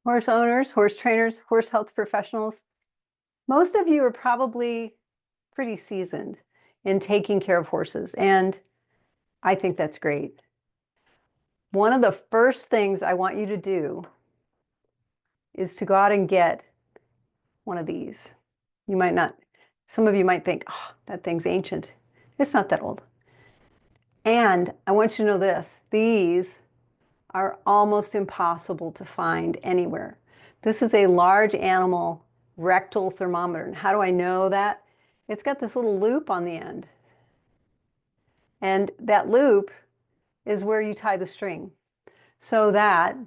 Horse owners, horse trainers, horse health professionals. Most of you are probably pretty seasoned in taking care of horses, and I think that's great. One of the first things I want you to do is to go out and get one of these. You might not, some of you might think, oh, that thing's ancient. It's not that old. And I want you to know this, these are almost impossible to find anywhere. This is a large animal rectal thermometer. And how do I know that? It's got this little loop on the end. And that loop is where you tie the string so that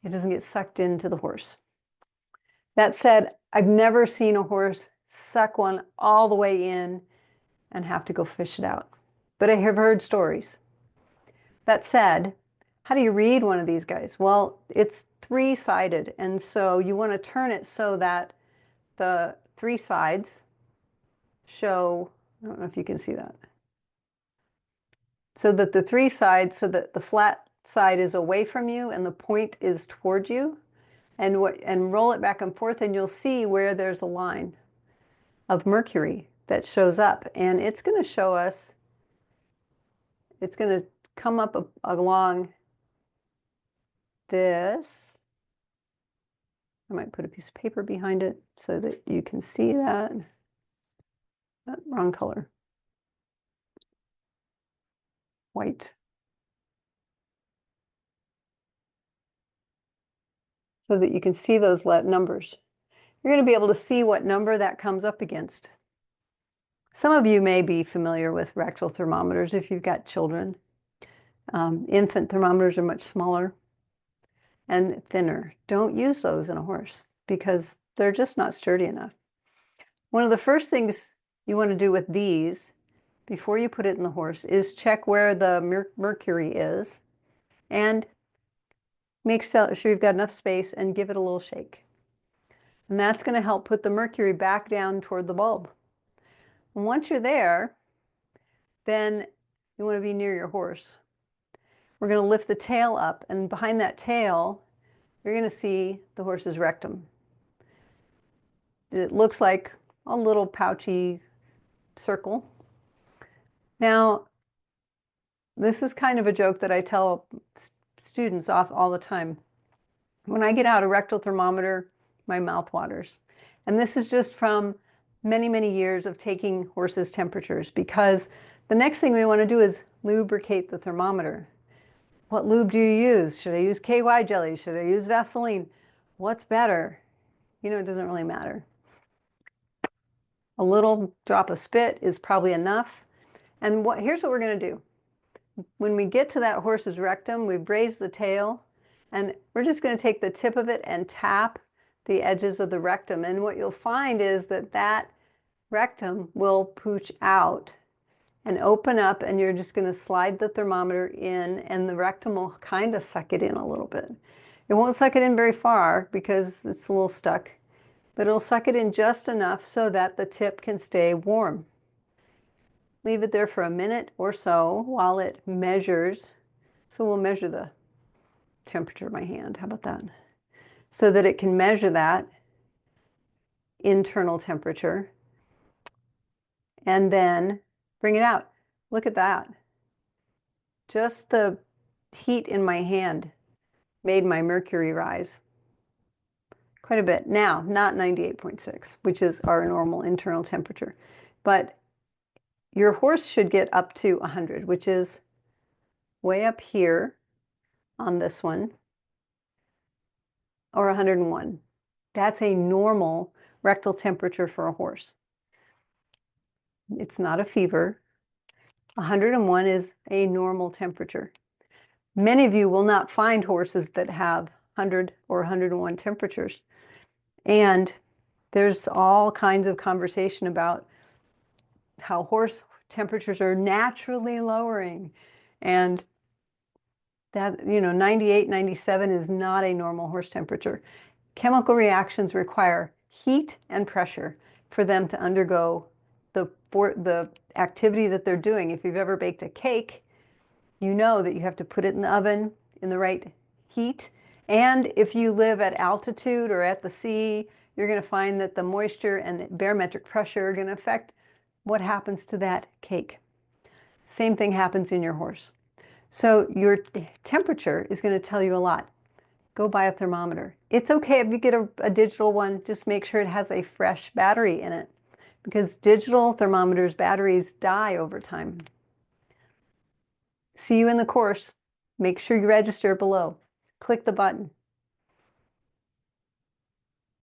it doesn't get sucked into the horse. That said, I've never seen a horse suck one all the way in and have to go fish it out. But I have heard stories. That said, how do you read one of these guys? Well, it's three-sided, and so you want to turn it so that the three sides show, I don't know if you can see that, so that the three sides, so that the flat side is away from you and the point is toward you, and roll it back and forth, and you'll see where there's a line of mercury that shows up, and it's going to show us, it's going to come up along this. I might put a piece of paper behind it so that you can see that. Wrong color. White. So that you can see those numbers. You're going to be able to see what number that comes up against. Some of you may be familiar with rectal thermometers if you've got children. Infant thermometers are much smaller and thinner. Don't use those in a horse because they're just not sturdy enough. One of the first things you want to do with these before you put it in the horse is check where the mercury is and make sure you've got enough space and give it a little shake. And that's going to help put the mercury back down toward the bulb. And once you're there, then you want to be near your horse. We're going to lift the tail up, and behind that tail, you're going to see the horse's rectum. It looks like a little pouchy circle. Now, this is kind of a joke that I tell students off all the time. When I get out a rectal thermometer, my mouth waters. And this is just from many, many years of taking horses' temperatures, because the next thing we want to do is lubricate the thermometer. What lube do you use? Should I use KY jelly? Should I use Vaseline? What's better? You know, it doesn't really matter. A little drop of spit is probably enough. And here's what we're going to do. When we get to that horse's rectum, we've raised the tail, and we're just going to take the tip of it and tap the edges of the rectum. And what you'll find is that that rectum will pooch out and open up, and you're just going to slide the thermometer in, and the rectum will kind of suck it in a little bit. It won't suck it in very far because it's a little stuck, but it'll suck it in just enough so that the tip can stay warm. Leave it there for a minute or so while it measures. So we'll measure the temperature of my hand. How about that? So that it can measure that internal temperature and then bring it out. Look at that. Just the heat in my hand made my mercury rise quite a bit. Now, not 98.6, which is our normal internal temperature, but your horse should get up to 100, which is way up here on this one, or 101. That's a normal rectal temperature for a horse. It's not a fever. 101 is a normal temperature. Many of you will not find horses that have 100 or 101 temperatures. And there's all kinds of conversation about how horse temperatures are naturally lowering. And that, 98, 97 is not a normal horse temperature. Chemical reactions require heat and pressure for them to undergo the activity that they're doing. If you've ever baked a cake, you know that you have to put it in the oven in the right heat, And if you live at altitude or at the sea, you're going to find that the moisture and barometric pressure are going to affect what happens to that cake. Same thing happens in your horse. So your temperature is going to tell you a lot. Go buy a thermometer. It's okay if you get a digital one, just make sure it has a fresh battery in it, because digital thermometers, batteries die over time. See you in the course. Make sure you register below. Click the button.